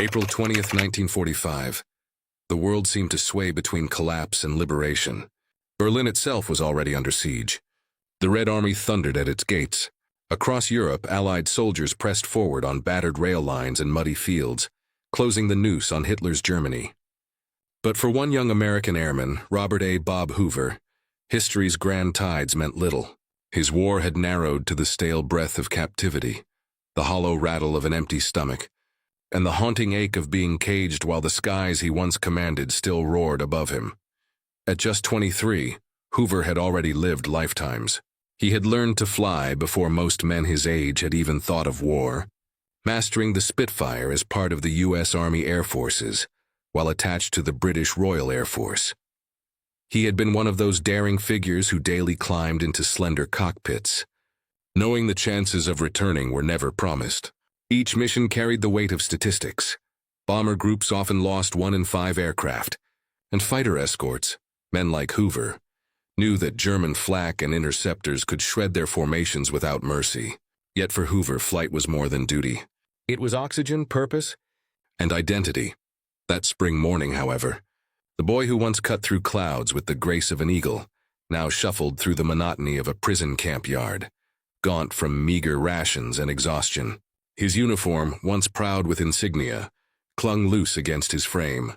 April 20th, 1945. The world seemed to sway between collapse and liberation. Berlin itself was already under siege. The Red Army thundered at its gates. Across Europe, Allied soldiers pressed forward on battered rail lines and muddy fields, closing the noose on Hitler's Germany. But for one young American airman, Robert A. Bob Hoover, history's grand tides meant little. His war had narrowed to the stale breath of captivity, the hollow rattle of an empty stomach, and the haunting ache of being caged while the skies he once commanded still roared above him. At just 23, Hoover had already lived lifetimes. He had learned to fly before most men his age had even thought of war, mastering the Spitfire as part of the U.S. Army Air Forces, while attached to the British Royal Air Force. He had been one of those daring figures who daily climbed into slender cockpits, knowing the chances of returning were never promised. Each mission carried the weight of statistics. Bomber groups often lost 1 in 5 aircraft, and fighter escorts, men like Hoover, knew that German flak and interceptors could shred their formations without mercy. Yet for Hoover, flight was more than duty. It was oxygen, purpose, and identity. That spring morning, however, the boy who once cut through clouds with the grace of an eagle now shuffled through the monotony of a prison camp yard, gaunt from meager rations and exhaustion. His uniform, once proud with insignia, clung loose against his frame,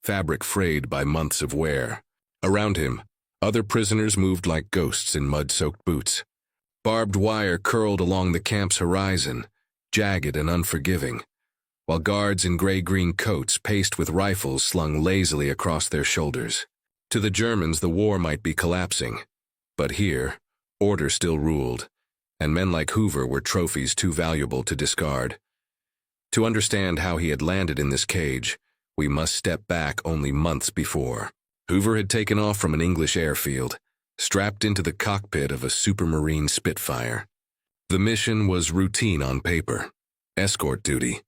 fabric frayed by months of wear. Around him, other prisoners moved like ghosts in mud-soaked boots. Barbed wire curled along the camp's horizon, jagged and unforgiving, while guards in gray-green coats paced with rifles slung lazily across their shoulders. To the Germans, the war might be collapsing, but here, order still ruled, and men like Hoover were trophies too valuable to discard. To understand how he had landed in this cage, we must step back only months before. Hoover had taken off from an English airfield, strapped into the cockpit of a Supermarine Spitfire. The mission was routine on paper: escort duty,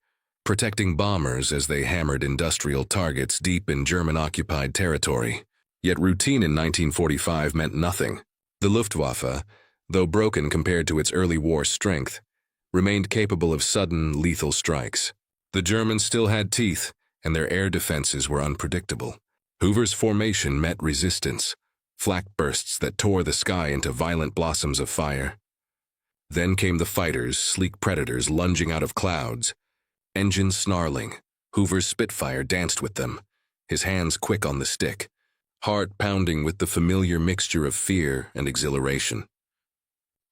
protecting bombers as they hammered industrial targets deep in German-occupied territory. Yet routine in 1945 meant nothing. The Luftwaffe, though broken compared to its early war strength, remained capable of sudden, lethal strikes. The Germans still had teeth, and their air defenses were unpredictable. Hoover's formation met resistance, flak bursts that tore the sky into violent blossoms of fire. Then came the fighters, sleek predators lunging out of clouds, engines snarling. Hoover's Spitfire danced with them, his hands quick on the stick, heart pounding with the familiar mixture of fear and exhilaration.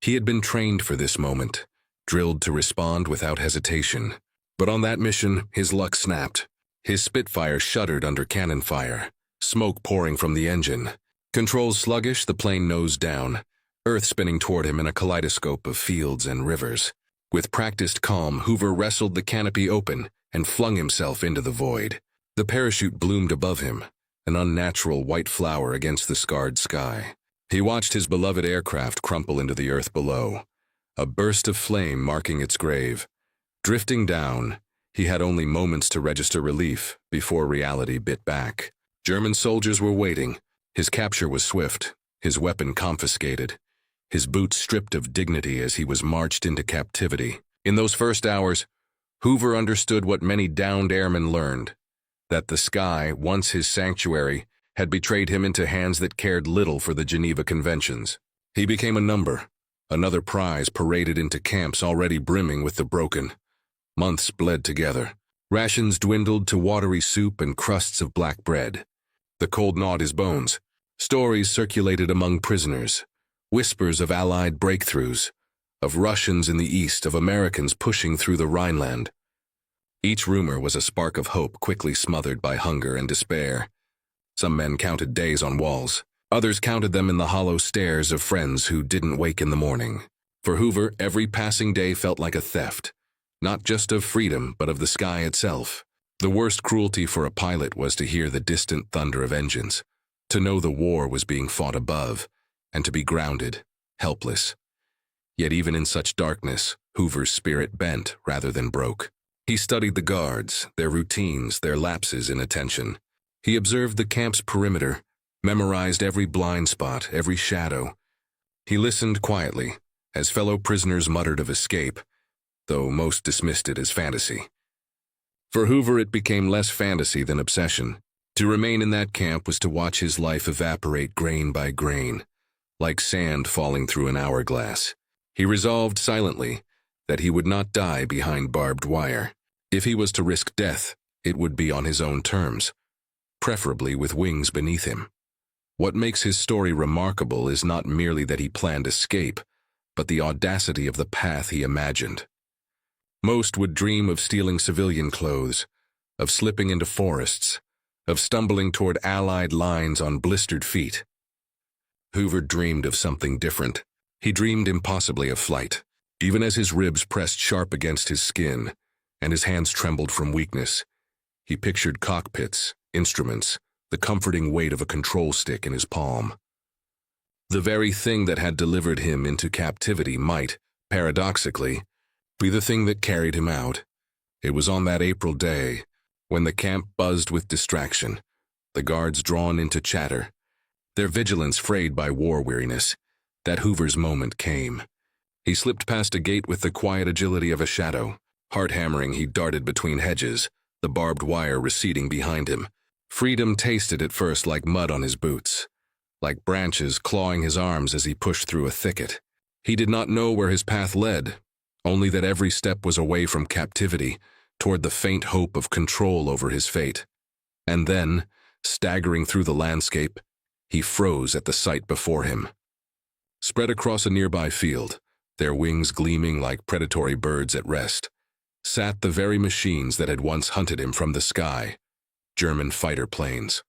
He had been trained for this moment, drilled to respond without hesitation. But on that mission, his luck snapped. His Spitfire shuddered under cannon fire, smoke pouring from the engine. Controls sluggish, the plane nosed down, earth spinning toward him in a kaleidoscope of fields and rivers. With practiced calm, Hoover wrestled the canopy open and flung himself into the void. The parachute bloomed above him, an unnatural white flower against the scarred sky. He watched his beloved aircraft crumple into the earth below, a burst of flame marking its grave. Drifting down, he had only moments to register relief before reality bit back. German soldiers were waiting. His capture was swift, his weapon confiscated, his boots stripped of dignity as he was marched into captivity. In those first hours, Hoover understood what many downed airmen learned: that the sky, once his sanctuary, had betrayed him into hands that cared little for the Geneva Conventions. He became a number, another prize paraded into camps already brimming with the broken. Months bled together. Rations dwindled to watery soup and crusts of black bread. The cold gnawed his bones. Stories circulated among prisoners, whispers of Allied breakthroughs, of Russians in the east, of Americans pushing through the Rhineland. Each rumor was a spark of hope quickly smothered by hunger and despair. Some men counted days on walls. Others counted them in the hollow stares of friends who didn't wake in the morning. For Hoover, every passing day felt like a theft, not just of freedom, but of the sky itself. The worst cruelty for a pilot was to hear the distant thunder of engines, to know the war was being fought above, and to be grounded, helpless. Yet even in such darkness, Hoover's spirit bent rather than broke. He studied the guards, their routines, their lapses in attention. He observed the camp's perimeter, memorized every blind spot, every shadow. He listened quietly, as fellow prisoners muttered of escape, though most dismissed it as fantasy. For Hoover, it became less fantasy than obsession. To remain in that camp was to watch his life evaporate grain by grain, like sand falling through an hourglass. He resolved silently that he would not die behind barbed wire. If he was to risk death, it would be on his own terms, preferably with wings beneath him. What makes his story remarkable is not merely that he planned escape, but the audacity of the path he imagined. Most would dream of stealing civilian clothes, of slipping into forests, of stumbling toward Allied lines on blistered feet. Hoover dreamed of something different. He dreamed impossibly of flight. Even as his ribs pressed sharp against his skin, and his hands trembled from weakness, he pictured cockpits, instruments, the comforting weight of a control stick in his palm. The very thing that had delivered him into captivity might, paradoxically, be the thing that carried him out. It was on that April day, when the camp buzzed with distraction, the guards drawn into chatter, their vigilance frayed by war weariness, that Hoover's moment came. He slipped past a gate with the quiet agility of a shadow. Heart hammering, he darted between hedges, the barbed wire receding behind him. Freedom tasted at first like mud on his boots, like branches clawing his arms as he pushed through a thicket. He did not know where his path led, only that every step was away from captivity, toward the faint hope of control over his fate. And then, staggering through the landscape, he froze at the sight before him. Spread across a nearby field, their wings gleaming like predatory birds at rest, sat the very machines that had once hunted him from the sky, German fighter planes.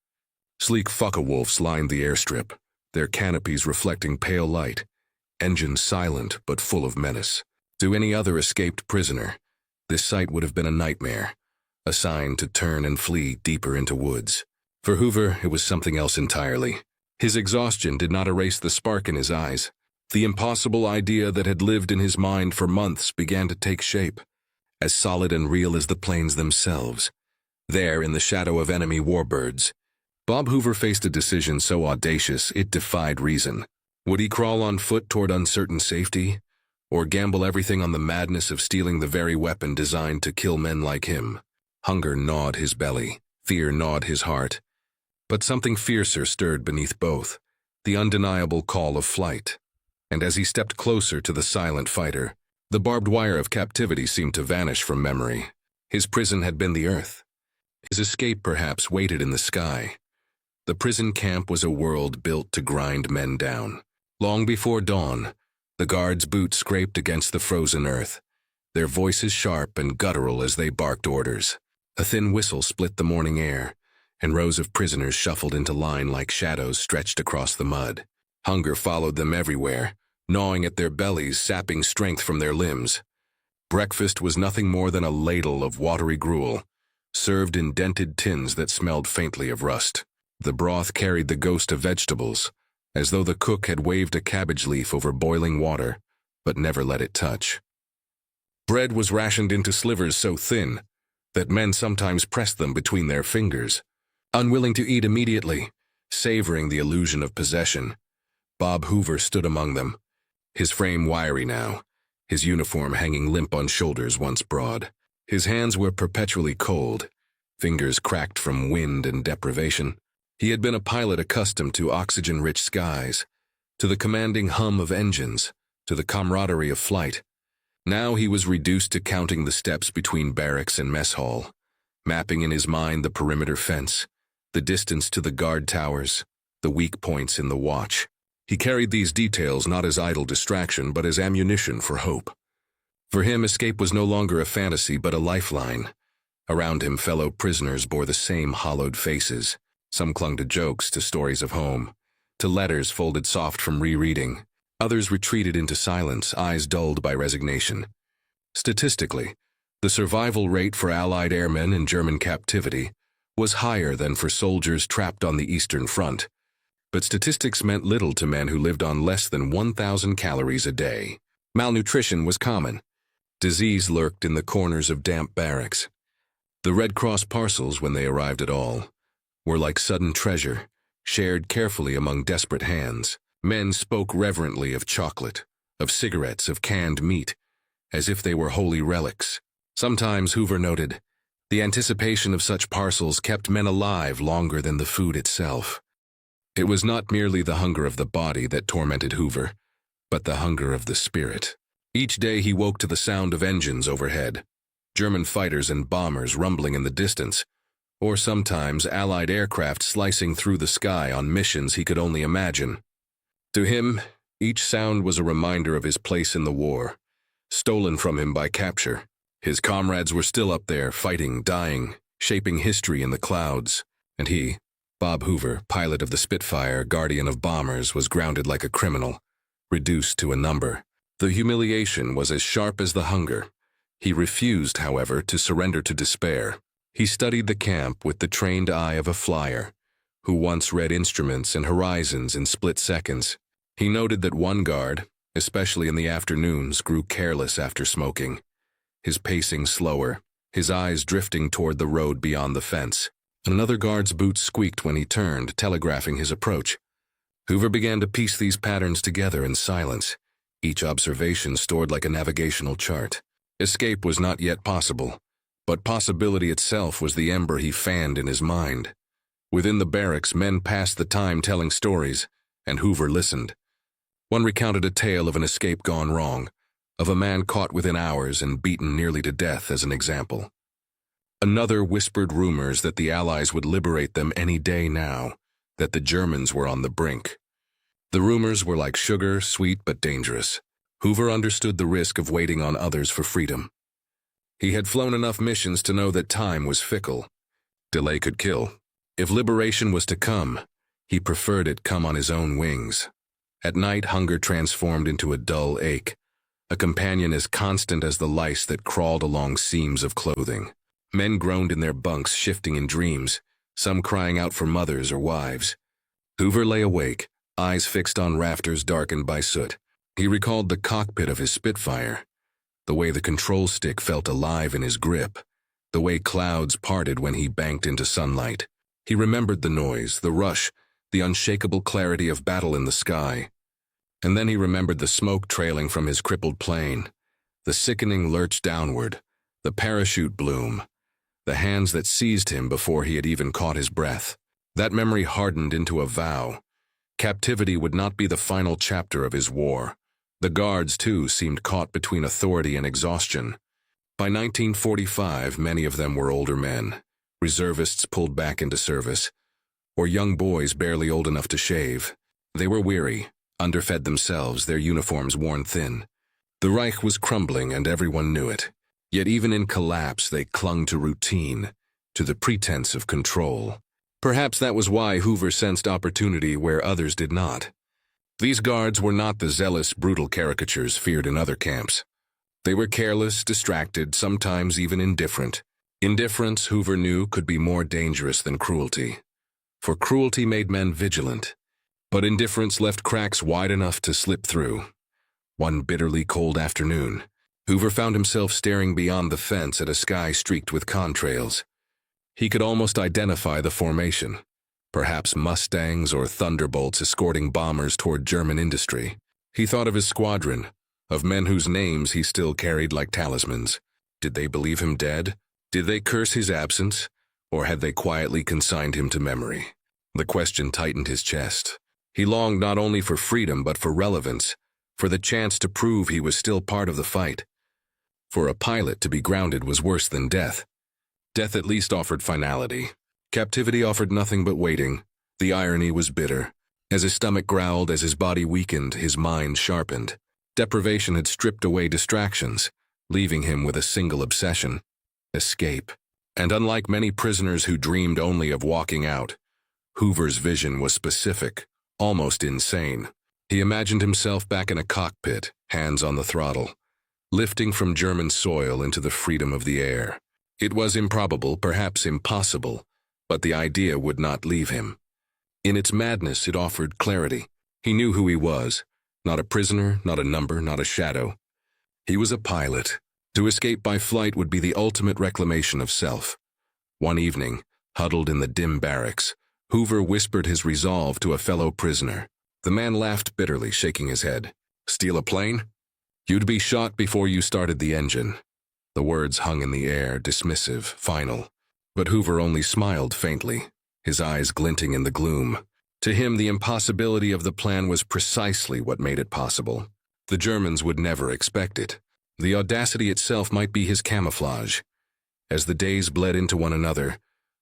Sleek Focke-Wulfs lined the airstrip, their canopies reflecting pale light, engines silent but full of menace. To any other escaped prisoner, this sight would have been a nightmare, a sign to turn and flee deeper into woods. For Hoover, it was something else entirely. His exhaustion did not erase the spark in his eyes. The impossible idea that had lived in his mind for months began to take shape, as solid and real as the planes themselves. There, in the shadow of enemy warbirds, Bob Hoover faced a decision so audacious it defied reason. Would he crawl on foot toward uncertain safety, or gamble everything on the madness of stealing the very weapon designed to kill men like him? Hunger gnawed his belly, fear gnawed his heart, but something fiercer stirred beneath both, the undeniable call of flight. And as he stepped closer to the silent fighter, the barbed wire of captivity seemed to vanish from memory. His prison had been the earth. His escape perhaps waited in the sky. The prison camp was a world built to grind men down. Long before dawn, the guards' boots scraped against the frozen earth, their voices sharp and guttural as they barked orders. A thin whistle split the morning air, and rows of prisoners shuffled into line like shadows stretched across the mud. Hunger followed them everywhere, gnawing at their bellies, sapping strength from their limbs. Breakfast was nothing more than a ladle of watery gruel, served in dented tins that smelled faintly of rust. The broth carried the ghost of vegetables, as though the cook had waved a cabbage leaf over boiling water, but never let it touch. Bread was rationed into slivers so thin that men sometimes pressed them between their fingers. Unwilling to eat immediately, savoring the illusion of possession, Bob Hoover stood among them, his frame wiry now, his uniform hanging limp on shoulders once broad. His hands were perpetually cold, fingers cracked from wind and deprivation. He had been a pilot accustomed to oxygen-rich skies, to the commanding hum of engines, to the camaraderie of flight. Now he was reduced to counting the steps between barracks and mess hall, mapping in his mind the perimeter fence, the distance to the guard towers, the weak points in the watch. He carried these details not as idle distraction but as ammunition for hope. For him, escape was no longer a fantasy but a lifeline. Around him, fellow prisoners bore the same hollowed faces. Some clung to jokes, to stories of home, to letters folded soft from rereading. Others retreated into silence, eyes dulled by resignation. Statistically, the survival rate for Allied airmen in German captivity was higher than for soldiers trapped on the Eastern Front, but statistics meant little to men who lived on less than 1,000 calories a day. Malnutrition was common. Disease lurked in the corners of damp barracks. The Red Cross parcels, when they arrived at all, were like sudden treasure, shared carefully among desperate hands. Men spoke reverently of chocolate, of cigarettes, of canned meat, as if they were holy relics. Sometimes, Hoover noted, The anticipation of such parcels kept men alive longer than the food itself. It was not merely the hunger of the body that tormented Hoover, but the hunger of the spirit. Each day he woke to the sound of engines overhead, German fighters and bombers rumbling in the distance, or sometimes Allied aircraft slicing through the sky on missions he could only imagine. To him, each sound was a reminder of his place in the war, stolen from him by capture. His comrades were still up there, fighting, dying, shaping history in the clouds, and he, Bob Hoover, pilot of the Spitfire, guardian of bombers, was grounded like a criminal, reduced to a number. The humiliation was as sharp as the hunger. He refused, however, to surrender to despair. He studied the camp with the trained eye of a flyer, who once read instruments and horizons in split seconds. He noted that one guard, especially in the afternoons, grew careless after smoking, his pacing slower, his eyes drifting toward the road beyond the fence. Another guard's boots squeaked when he turned, telegraphing his approach. Hoover began to piece these patterns together in silence, each observation stored like a navigational chart. Escape was not yet possible, but possibility itself was the ember he fanned in his mind. Within the barracks, men passed the time telling stories, and Hoover listened. One recounted a tale of an escape gone wrong, of a man caught within hours and beaten nearly to death as an example. Another whispered rumors that the Allies would liberate them any day now, that the Germans were on the brink. The rumors were like sugar, sweet but dangerous. Hoover understood the risk of waiting on others for freedom. He had flown enough missions to know that time was fickle. Delay could kill. If liberation was to come, he preferred it come on his own wings. At night, hunger transformed into a dull ache, a companion as constant as the lice that crawled along seams of clothing. Men groaned in their bunks, shifting in dreams, some crying out for mothers or wives. Hoover lay awake, eyes fixed on rafters darkened by soot. He recalled the cockpit of his Spitfire, the way the control stick felt alive in his grip, the way clouds parted when he banked into sunlight. He remembered the noise, the rush, the unshakable clarity of battle in the sky. And then he remembered the smoke trailing from his crippled plane, the sickening lurch downward, the parachute bloom, the hands that seized him before he had even caught his breath. That memory hardened into a vow. Captivity would not be the final chapter of his war. The guards, too, seemed caught between authority and exhaustion. By 1945, many of them were older men, reservists pulled back into service, or young boys barely old enough to shave. They were weary, underfed themselves, their uniforms worn thin. The Reich was crumbling and everyone knew it. Yet even in collapse, they clung to routine, to the pretense of control. Perhaps that was why Hoover sensed opportunity where others did not. These guards were not the zealous, brutal caricatures feared in other camps. They were careless, distracted, sometimes even indifferent. Indifference, Hoover knew, could be more dangerous than cruelty. For cruelty made men vigilant, but indifference left cracks wide enough to slip through. One bitterly cold afternoon, Hoover found himself staring beyond the fence at a sky streaked with contrails. He could almost identify the formation. Perhaps Mustangs or Thunderbolts escorting bombers toward German industry. He thought of his squadron, of men whose names he still carried like talismans. Did they believe him dead? Did they curse his absence? Or had they quietly consigned him to memory? The question tightened his chest. He longed not only for freedom but for relevance, for the chance to prove he was still part of the fight. For a pilot to be grounded was worse than death. Death at least offered finality. Captivity offered nothing but waiting. The irony was bitter. As his stomach growled, as his body weakened, his mind sharpened. Deprivation had stripped away distractions, leaving him with a single obsession: escape. And unlike many prisoners who dreamed only of walking out, Hoover's vision was specific, almost insane. He imagined himself back in a cockpit, hands on the throttle, lifting from German soil into the freedom of the air. It was improbable, perhaps impossible, but the idea would not leave him. In its madness, it offered clarity. He knew who he was, not a prisoner, not a number, not a shadow. He was a pilot. To escape by flight would be the ultimate reclamation of self. One evening, huddled in the dim barracks, Hoover whispered his resolve to a fellow prisoner. The man laughed bitterly, shaking his head. "Steal a plane? You'd be shot before you started the engine." The words hung in the air, dismissive, final. But Hoover only smiled faintly, his eyes glinting in the gloom. To him, the impossibility of the plan was precisely what made it possible. The Germans would never expect it. The audacity itself might be his camouflage. As the days bled into one another,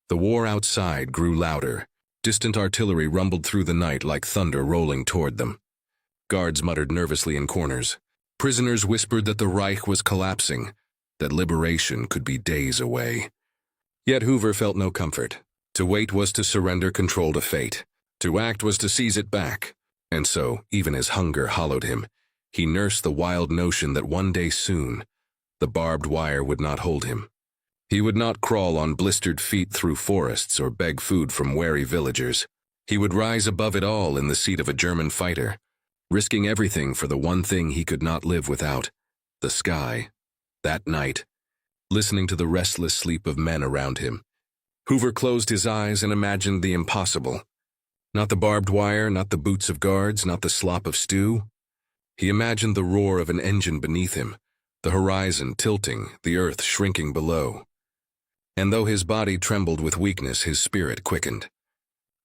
the war outside grew louder. Distant artillery rumbled through the night like thunder rolling toward them. Guards muttered nervously in corners. Prisoners whispered that the Reich was collapsing, that liberation could be days away. Yet Hoover felt no comfort. To wait was to surrender control to fate. To act was to seize it back. And so, even as hunger hollowed him, he nursed the wild notion that one day soon, the barbed wire would not hold him. He would not crawl on blistered feet through forests or beg food from wary villagers. He would rise above it all in the seat of a German fighter, risking everything for the one thing he could not live without, the sky. That night, listening to the restless sleep of men around him, Hoover closed his eyes and imagined the impossible. Not the barbed wire, not the boots of guards, not the slop of stew. He imagined the roar of an engine beneath him, the horizon tilting, the earth shrinking below. And though his body trembled with weakness, his spirit quickened.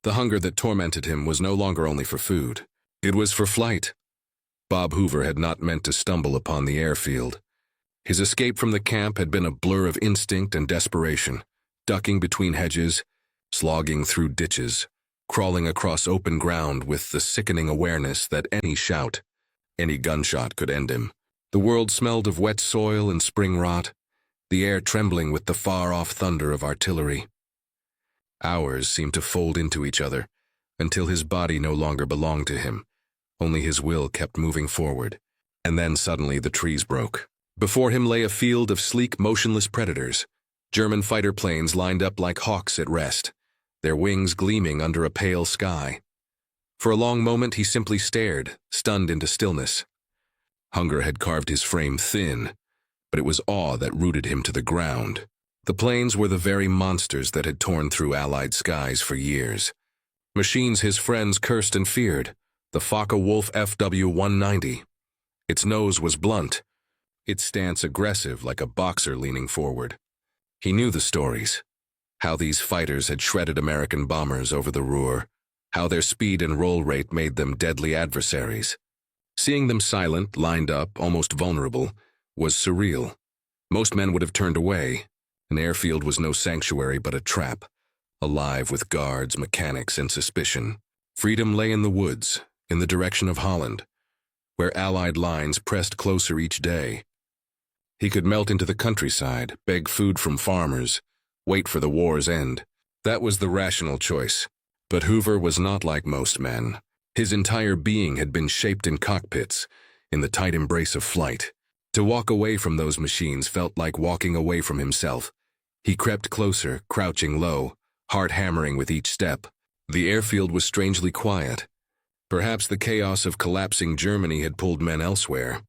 The hunger that tormented him was no longer only for food. It was for flight. Bob Hoover had not meant to stumble upon the airfield. His escape from the camp had been a blur of instinct and desperation, ducking between hedges, slogging through ditches, crawling across open ground with the sickening awareness that any shout, any gunshot could end him. The world smelled of wet soil and spring rot, the air trembling with the far-off thunder of artillery. Hours seemed to fold into each other, until his body no longer belonged to him. Only his will kept moving forward. And then suddenly the trees broke. Before him lay a field of sleek, motionless predators, German fighter planes lined up like hawks at rest, their wings gleaming under a pale sky. For a long moment he simply stared, stunned into stillness. Hunger had carved his frame thin, but it was awe that rooted him to the ground. The planes were the very monsters that had torn through Allied skies for years. Machines his friends cursed and feared, the Focke-Wulf FW-190. Its nose was blunt, its stance aggressive like a boxer leaning forward. He knew the stories, how these fighters had shredded American bombers over the Ruhr, how their speed and roll rate made them deadly adversaries. Seeing them silent, lined up, almost vulnerable, was surreal. Most men would have turned away. An airfield was no sanctuary but a trap, alive with guards, mechanics, and suspicion. Freedom lay in the woods, in the direction of Holland, where Allied lines pressed closer each day. He could melt into the countryside, beg food from farmers, wait for the war's end. That was the rational choice. But Hoover was not like most men. His entire being had been shaped in cockpits, in the tight embrace of flight. To walk away from those machines felt like walking away from himself. He crept closer, crouching low, heart hammering with each step. The airfield was strangely quiet. Perhaps the chaos of collapsing Germany had pulled men elsewhere.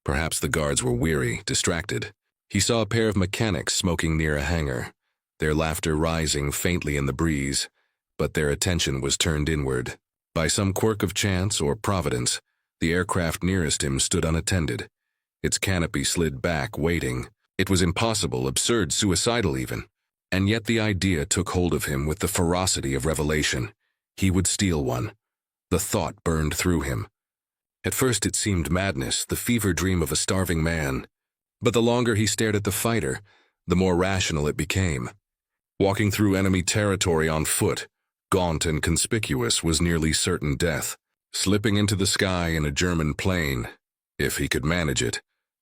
Perhaps the guards were weary, distracted. He saw a pair of mechanics smoking near a hangar, their laughter rising faintly in the breeze, but their attention was turned inward. By some quirk of chance or providence, the aircraft nearest him stood unattended. Its canopy slid back, waiting. It was impossible, absurd, suicidal even. And yet the idea took hold of him with the ferocity of revelation. He would steal one. The thought burned through him. At first it seemed madness, the fever dream of a starving man. But the longer he stared at the fighter, the more rational it became. Walking through enemy territory on foot, gaunt and conspicuous, was nearly certain death. Slipping into the sky in a German plane, if he could manage it,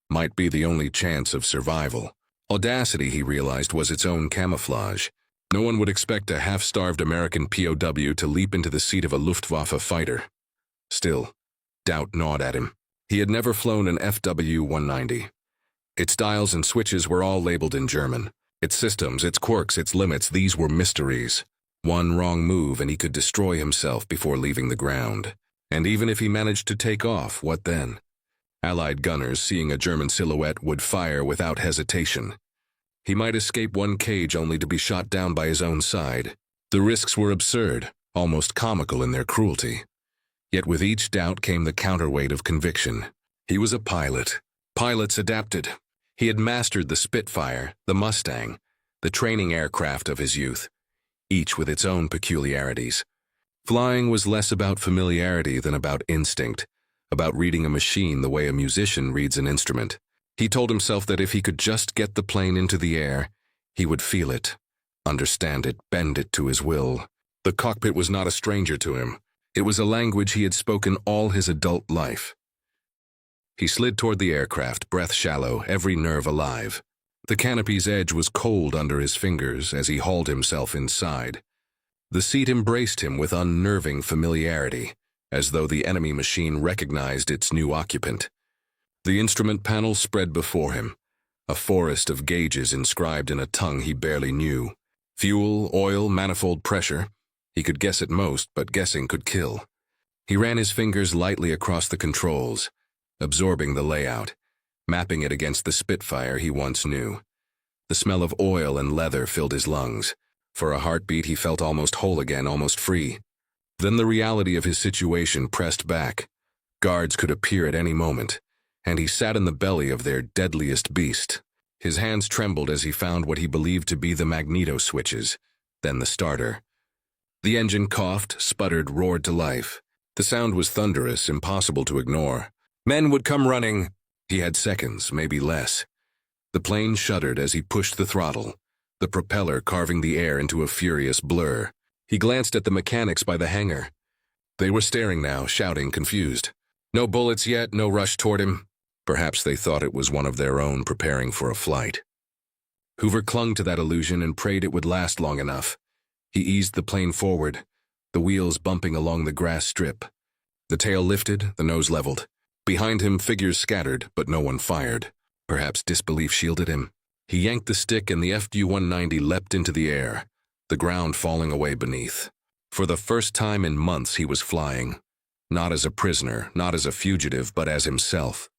might be the only chance of survival. Audacity, he realized, was its own camouflage. No one would expect a half-starved American POW to leap into the seat of a Luftwaffe fighter. Still, doubt gnawed at him. He had never flown an FW-190. Its dials and switches were all labeled in German. Its systems, its quirks, its limits, these were mysteries. One wrong move and he could destroy himself before leaving the ground. And even if he managed to take off, what then? Allied gunners, seeing a German silhouette, would fire without hesitation. He might escape one cage only to be shot down by his own side. The risks were absurd, almost comical in their cruelty. Yet with each doubt came the counterweight of conviction. He was a pilot. Pilots adapted. He had mastered the Spitfire, the Mustang, the training aircraft of his youth, each with its own peculiarities. Flying was less about familiarity than about instinct, about reading a machine the way a musician reads an instrument. He told himself that if he could just get the plane into the air, he would feel it, understand it, bend it to his will. The cockpit was not a stranger to him. It was a language he had spoken all his adult life. He slid toward the aircraft, breath shallow, every nerve alive. The canopy's edge was cold under his fingers as he hauled himself inside. The seat embraced him with unnerving familiarity, as though the enemy machine recognized its new occupant. The instrument panel spread before him, a forest of gauges inscribed in a tongue he barely knew. Fuel, oil, manifold pressure. He could guess at most, but guessing could kill. He ran his fingers lightly across the controls, absorbing the layout, mapping it against the Spitfire he once knew. The smell of oil and leather filled his lungs. For a heartbeat, he felt almost whole again, almost free. Then the reality of his situation pressed back. Guards could appear at any moment, and he sat in the belly of their deadliest beast. His hands trembled as he found what he believed to be the magneto switches, then the starter. The engine coughed, sputtered, roared to life. The sound was thunderous, impossible to ignore. Men would come running. He had seconds, maybe less. The plane shuddered as he pushed the throttle, the propeller carving the air into a furious blur. He glanced at the mechanics by the hangar. They were staring now, shouting, confused. No bullets yet, no rush toward him. Perhaps they thought it was one of their own preparing for a flight. Hoover clung to that illusion and prayed it would last long enough. He eased the plane forward, the wheels bumping along the grass strip. The tail lifted, the nose leveled. Behind him, figures scattered, but no one fired. Perhaps disbelief shielded him. He yanked the stick and the FU-190 leapt into the air, the ground falling away beneath. For the first time in months he was flying, not as a prisoner, not as a fugitive, but as himself.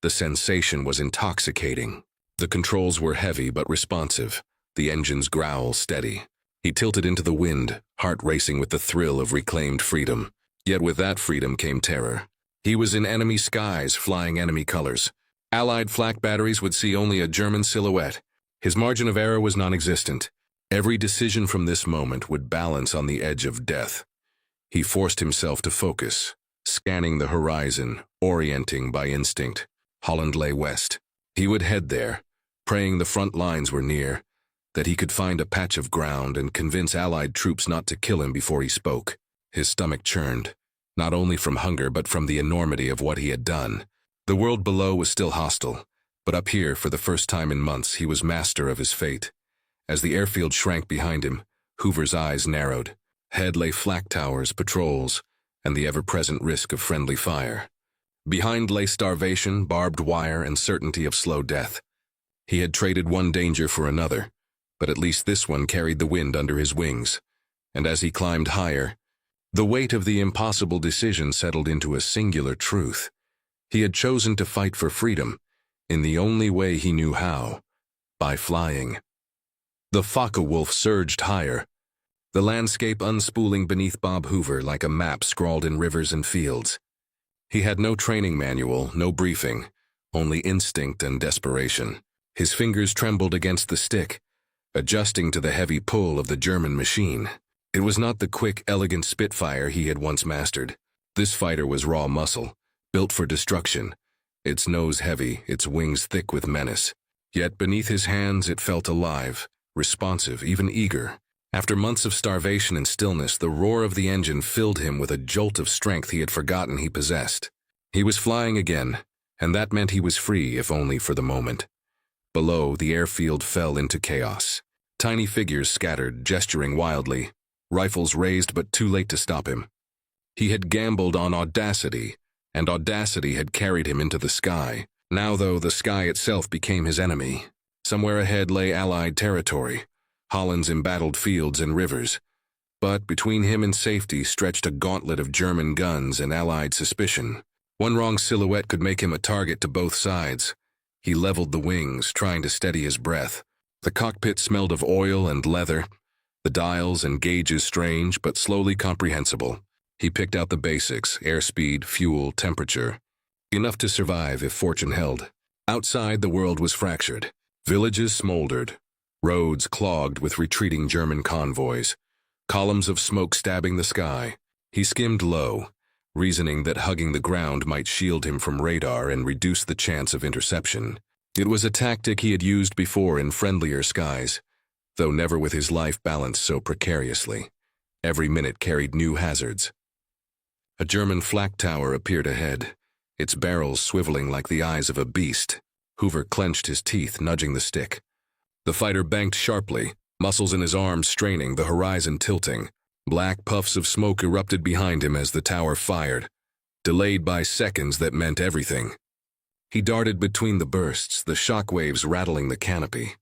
The sensation was intoxicating. The controls were heavy but responsive, the engine's growl steady. He tilted into the wind, heart racing with the thrill of reclaimed freedom. Yet with that freedom came terror. He was in enemy skies, flying enemy colors. Allied flak batteries would see only a German silhouette. His margin of error was non-existent. Every decision from this moment would balance on the edge of death. He forced himself to focus, scanning the horizon, orienting by instinct. Holland lay west. He would head there, praying the front lines were near, that he could find a patch of ground and convince Allied troops not to kill him before he spoke. His stomach churned, not only from hunger but from the enormity of what he had done. The world below was still hostile, but up here, for the first time in months, he was master of his fate. As the airfield shrank behind him, Hoover's eyes narrowed. Ahead lay flak towers, patrols, and the ever-present risk of friendly fire. Behind lay starvation, barbed wire, and certainty of slow death. He had traded one danger for another, but at least this one carried the wind under his wings. And as he climbed higher, the weight of the impossible decision settled into a singular truth. He had chosen to fight for freedom, in the only way he knew how, by flying. The Focke-Wulf surged higher, the landscape unspooling beneath Bob Hoover like a map scrawled in rivers and fields. He had no training manual, no briefing, only instinct and desperation. His fingers trembled against the stick, adjusting to the heavy pull of the German machine. It was not the quick, elegant Spitfire he had once mastered. This fighter was raw muscle, built for destruction, its nose heavy, its wings thick with menace. Yet beneath his hands it felt alive, responsive, even eager. After months of starvation and stillness, the roar of the engine filled him with a jolt of strength he had forgotten he possessed. He was flying again, and that meant he was free, if only for the moment. Below, the airfield fell into chaos. Tiny figures scattered, gesturing wildly, rifles raised but too late to stop him. He had gambled on audacity, and audacity had carried him into the sky. Now, though, the sky itself became his enemy. Somewhere ahead lay Allied territory, Holland's embattled fields and rivers. But between him and safety stretched a gauntlet of German guns and Allied suspicion. One wrong silhouette could make him a target to both sides. He leveled the wings, trying to steady his breath. The cockpit smelled of oil and leather, the dials and gauges strange but slowly comprehensible. He picked out the basics: airspeed, fuel, temperature. Enough to survive if fortune held. Outside, the world was fractured. Villages smoldered, roads clogged with retreating German convoys, columns of smoke stabbing the sky. He skimmed low, reasoning that hugging the ground might shield him from radar and reduce the chance of interception. It was a tactic he had used before in friendlier skies, though never with his life balanced so precariously. Every minute carried new hazards. A German flak tower appeared ahead, its barrels swiveling like the eyes of a beast. Hoover clenched his teeth, nudging the stick. The fighter banked sharply, muscles in his arms straining, the horizon tilting. Black puffs of smoke erupted behind him as the tower fired, delayed by seconds that meant everything. He darted between the bursts, the shock waves rattling the canopy.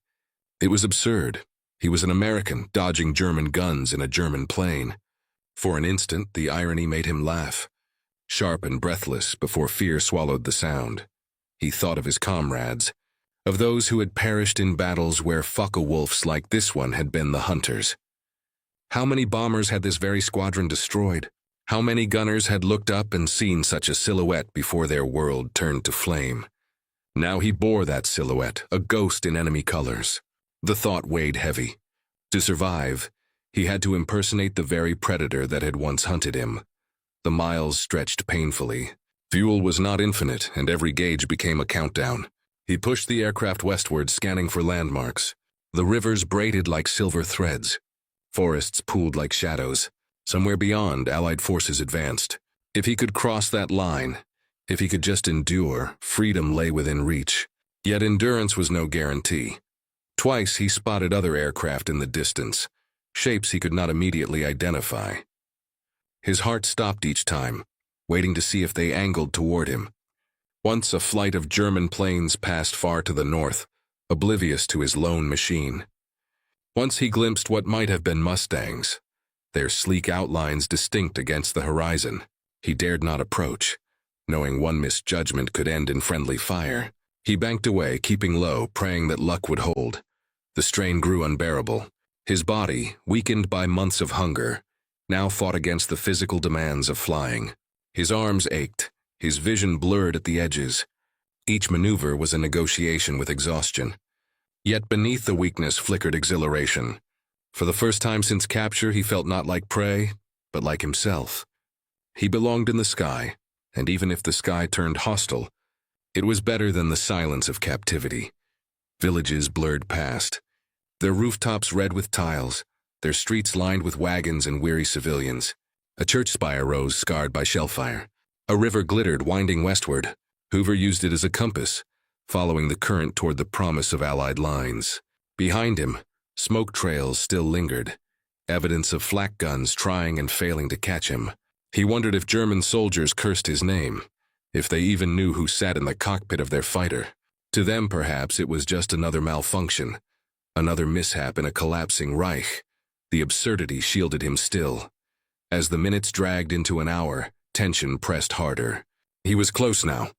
It was absurd. He was an American, dodging German guns in a German plane. For an instant, the irony made him laugh, sharp and breathless before fear swallowed the sound. He thought of his comrades, of those who had perished in battles where Focke-Wulfs like this one had been the hunters. How many bombers had this very squadron destroyed? How many gunners had looked up and seen such a silhouette before their world turned to flame? Now he bore that silhouette, a ghost in enemy colors. The thought weighed heavy. To survive, he had to impersonate the very predator that had once hunted him. The miles stretched painfully. Fuel was not infinite, and every gauge became a countdown. He pushed the aircraft westward, scanning for landmarks. The rivers braided like silver threads. Forests pooled like shadows. Somewhere beyond, Allied forces advanced. If he could cross that line, if he could just endure, freedom lay within reach. Yet endurance was no guarantee. Twice he spotted other aircraft in the distance, shapes he could not immediately identify. His heart stopped each time, waiting to see if they angled toward him. Once a flight of German planes passed far to the north, oblivious to his lone machine. Once he glimpsed what might have been Mustangs, their sleek outlines distinct against the horizon. He dared not approach, knowing one misjudgment could end in friendly fire. He banked away, keeping low, praying that luck would hold. The strain grew unbearable. His body, weakened by months of hunger, now fought against the physical demands of flying. His arms ached, his vision blurred at the edges. Each maneuver was a negotiation with exhaustion. Yet beneath the weakness flickered exhilaration. For the first time since capture, he felt not like prey, but like himself. He belonged in the sky, and even if the sky turned hostile, it was better than the silence of captivity. Villages blurred past, their rooftops red with tiles, their streets lined with wagons and weary civilians. A church spire rose, scarred by shellfire. A river glittered, winding westward. Hoover used it as a compass, following the current toward the promise of Allied lines. Behind him, smoke trails still lingered, evidence of flak guns trying and failing to catch him. He wondered if German soldiers cursed his name, if they even knew who sat in the cockpit of their fighter. To them, perhaps, it was just another malfunction, another mishap in a collapsing Reich. The absurdity shielded him still. As the minutes dragged into an hour, tension pressed harder. He was close now.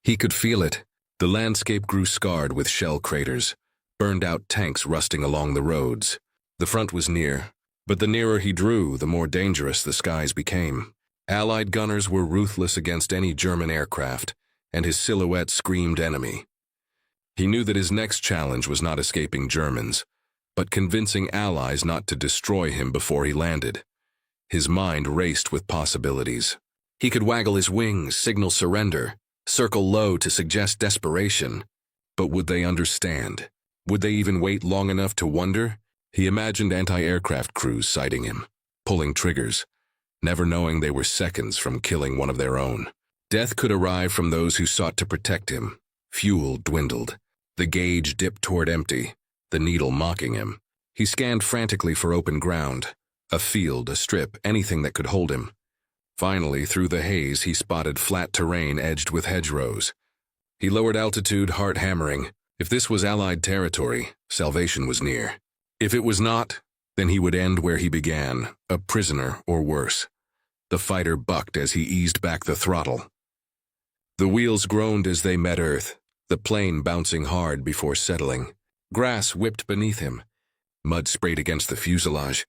He could feel it. The landscape grew scarred with shell craters, burned-out tanks rusting along the roads. The front was near, but the nearer he drew, the more dangerous the skies became. Allied gunners were ruthless against any German aircraft, and his silhouette screamed enemy. He knew that his next challenge was not escaping Germans, but convincing Allies not to destroy him before he landed. His mind raced with possibilities. He could waggle his wings, signal surrender, circle low to suggest desperation. But would they understand? Would they even wait long enough to wonder? He imagined anti-aircraft crews sighting him, pulling triggers, never knowing they were seconds from killing one of their own. Death could arrive from those who sought to protect him. Fuel dwindled. The gauge dipped toward empty, the needle mocking him. He scanned frantically for open ground, a field, a strip, anything that could hold him. Finally, through the haze, he spotted flat terrain edged with hedgerows. He lowered altitude, heart hammering. If this was Allied territory, salvation was near. If it was not, then he would end where he began, a prisoner or worse. The fighter bucked as he eased back the throttle. The wheels groaned as they met earth, the plane bouncing hard before settling. Grass whipped beneath him. Mud sprayed against the fuselage.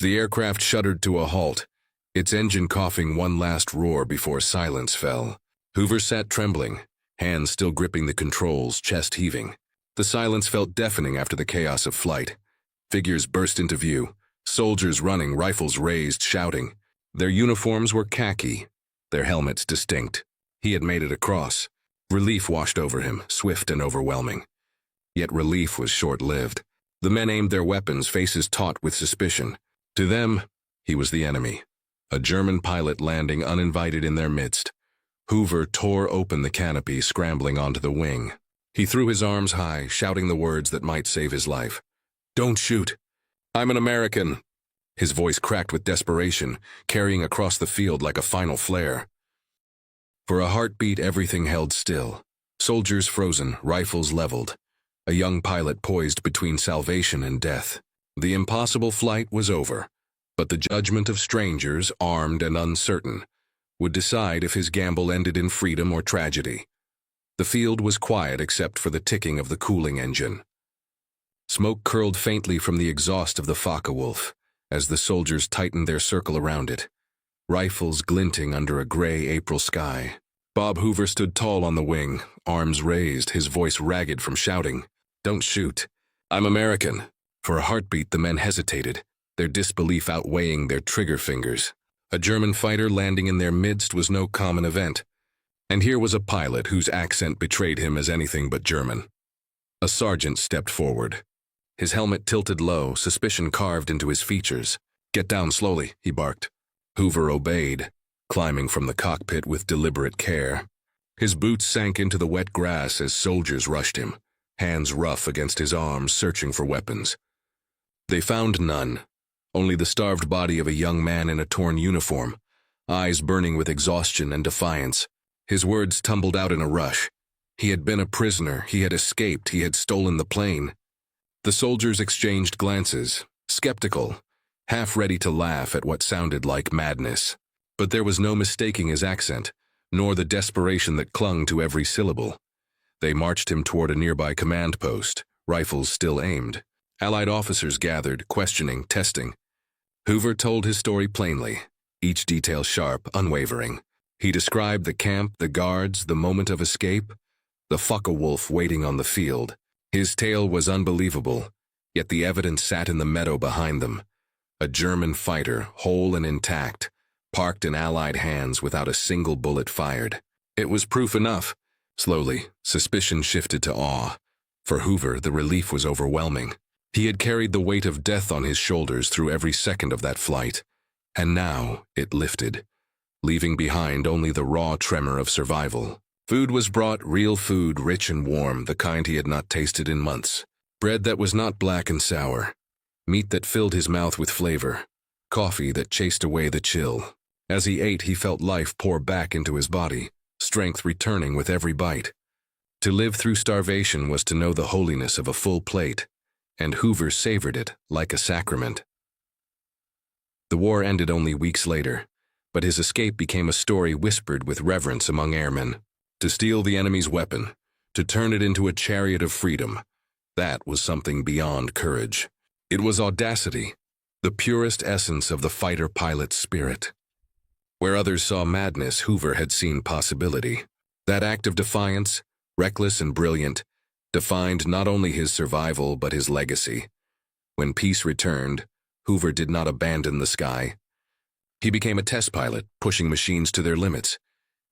The aircraft shuddered to a halt, its engine coughing one last roar before silence fell. Hoover sat trembling, hands still gripping the controls, chest heaving. The silence felt deafening after the chaos of flight. Figures burst into view, soldiers running, rifles raised, shouting. Their uniforms were khaki, their helmets distinct. He had made it across. Relief washed over him, swift and overwhelming. Yet relief was short-lived. The men aimed their weapons, faces taut with suspicion. To them, he was the enemy. A German pilot landing uninvited in their midst. Hoover tore open the canopy, scrambling onto the wing. He threw his arms high, shouting the words that might save his life. "Don't shoot! I'm an American!" His voice cracked with desperation, carrying across the field like a final flare. For a heartbeat, everything held still. Soldiers frozen, rifles leveled. A young pilot poised between salvation and death. The impossible flight was over, but the judgment of strangers, armed and uncertain, would decide if his gamble ended in freedom or tragedy. The field was quiet except for the ticking of the cooling engine. Smoke curled faintly from the exhaust of the Focke-Wulf as the soldiers tightened their circle around it, rifles glinting under a gray April sky. Bob Hoover stood tall on the wing, arms raised, his voice ragged from shouting. "Don't shoot! I'm American!" For a heartbeat, the men hesitated, their disbelief outweighing their trigger fingers. A German fighter landing in their midst was no common event. And here was a pilot whose accent betrayed him as anything but German. A sergeant stepped forward. His helmet tilted low, suspicion carved into his features. "Get down slowly," he barked. Hoover obeyed, climbing from the cockpit with deliberate care. His boots sank into the wet grass as soldiers rushed him, hands rough against his arms, searching for weapons. They found none, only the starved body of a young man in a torn uniform, eyes burning with exhaustion and defiance. His words tumbled out in a rush. He had been a prisoner, he had escaped, he had stolen the plane. The soldiers exchanged glances, skeptical, half ready to laugh at what sounded like madness. But there was no mistaking his accent, nor the desperation that clung to every syllable. They marched him toward a nearby command post, rifles still aimed. Allied officers gathered, questioning, testing. Hoover told his story plainly, each detail sharp, unwavering. He described the camp, the guards, the moment of escape, the Focke-Wulf waiting on the field. His tale was unbelievable, yet the evidence sat in the meadow behind them. A German fighter, whole and intact, parked in Allied hands without a single bullet fired. It was proof enough. Slowly, suspicion shifted to awe. For Hoover, the relief was overwhelming. He had carried the weight of death on his shoulders through every second of that flight, and now it lifted, leaving behind only the raw tremor of survival. Food was brought, real food, rich and warm, the kind he had not tasted in months. Bread that was not black and sour. Meat that filled his mouth with flavor. Coffee that chased away the chill. As he ate, he felt life pour back into his body, strength returning with every bite. To live through starvation was to know the holiness of a full plate, and Hoover savored it like a sacrament. The war ended only weeks later, but his escape became a story whispered with reverence among airmen. To steal the enemy's weapon, to turn it into a chariot of freedom, that was something beyond courage. It was audacity, the purest essence of the fighter-pilot's spirit. Where others saw madness, Hoover had seen possibility. That act of defiance, reckless and brilliant, defined not only his survival but his legacy. When peace returned, Hoover did not abandon the sky. He became a test pilot, pushing machines to their limits,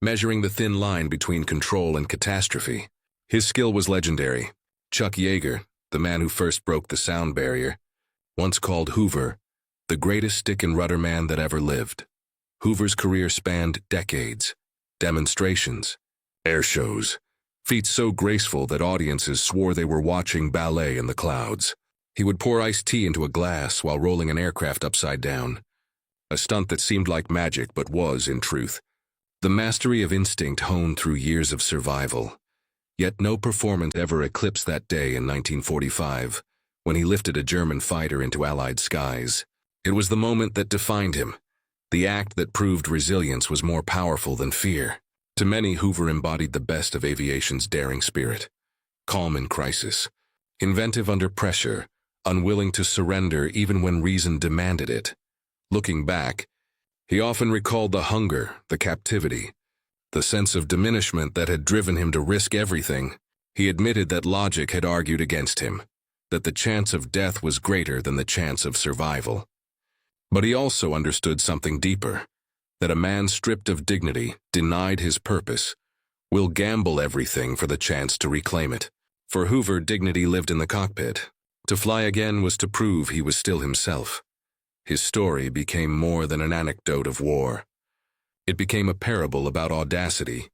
measuring the thin line between control and catastrophe. His skill was legendary. Chuck Yeager, the man who first broke the sound barrier, once called Hoover the greatest stick and rudder man that ever lived. Hoover's career spanned decades, demonstrations, air shows, feats so graceful that audiences swore they were watching ballet in the clouds. He would pour iced tea into a glass while rolling an aircraft upside down, a stunt that seemed like magic but was, in truth, the mastery of instinct honed through years of survival. Yet no performance ever eclipsed that day in 1945, when he lifted a German fighter into Allied skies. It was the moment that defined him. The act that proved resilience was more powerful than fear. To many, Hoover embodied the best of aviation's daring spirit. Calm in crisis, inventive under pressure, unwilling to surrender even when reason demanded it. Looking back, he often recalled the hunger, the captivity, the sense of diminishment that had driven him to risk everything. He admitted that logic had argued against him, that the chance of death was greater than the chance of survival. But he also understood something deeper, that a man stripped of dignity, denied his purpose, will gamble everything for the chance to reclaim it. For Hoover, dignity lived in the cockpit. To fly again was to prove he was still himself. His story became more than an anecdote of war. It became a parable about audacity,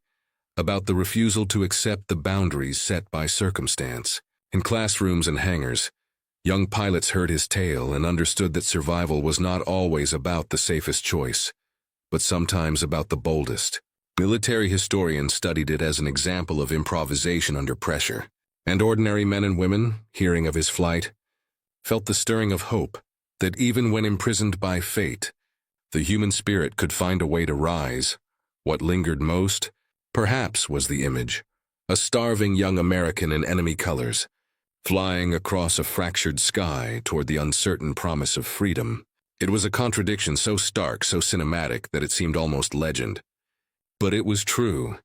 about the refusal to accept the boundaries set by circumstance. In classrooms and hangars, young pilots heard his tale and understood that survival was not always about the safest choice, but sometimes about the boldest. Military historians studied it as an example of improvisation under pressure, and ordinary men and women, hearing of his flight, felt the stirring of hope that even when imprisoned by fate, the human spirit could find a way to rise. What lingered most, perhaps, was the image, a starving young American in enemy colors, flying across a fractured sky toward the uncertain promise of freedom. It was a contradiction so stark, so cinematic, that it seemed almost legend. But it was true,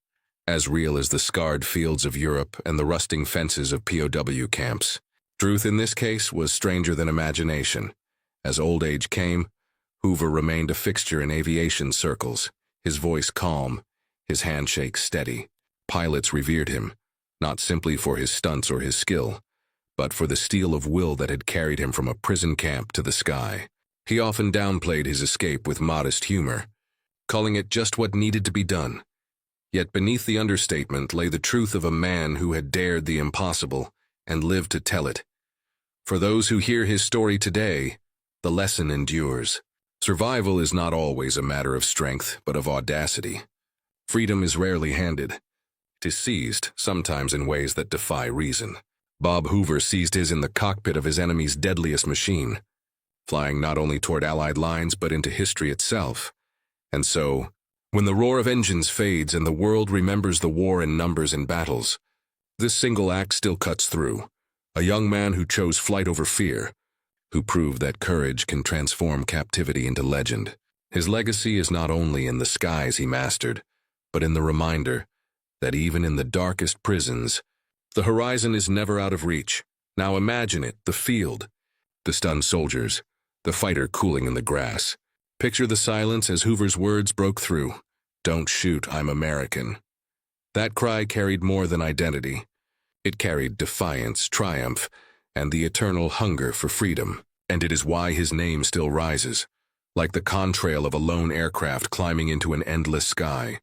as real as the scarred fields of Europe and the rusting fences of POW camps. Truth in this case was stranger than imagination. As old age came, Hoover remained a fixture in aviation circles, his voice calm, his handshake steady. Pilots revered him, not simply for his stunts or his skill, but for the steel of will that had carried him from a prison camp to the sky. He often downplayed his escape with modest humor, calling it just what needed to be done. Yet beneath the understatement lay the truth of a man who had dared the impossible and lived to tell it. For those who hear his story today, the lesson endures. Survival is not always a matter of strength, but of audacity. Freedom is rarely handed. It is seized, sometimes in ways that defy reason. Bob Hoover seized his in the cockpit of his enemy's deadliest machine, flying not only toward Allied lines but into history itself. And so, when the roar of engines fades and the world remembers the war in numbers and battles, this single act still cuts through. A young man who chose flight over fear, who proved that courage can transform captivity into legend. His legacy is not only in the skies he mastered, but in the reminder that even in the darkest prisons, the horizon is never out of reach. Now imagine it, the field, the stunned soldiers, the fighter cooling in the grass. Picture the silence as Hoover's words broke through. "Don't shoot, I'm American." That cry carried more than identity. It carried defiance, triumph, and the eternal hunger for freedom. And it is why his name still rises, like the contrail of a lone aircraft climbing into an endless sky.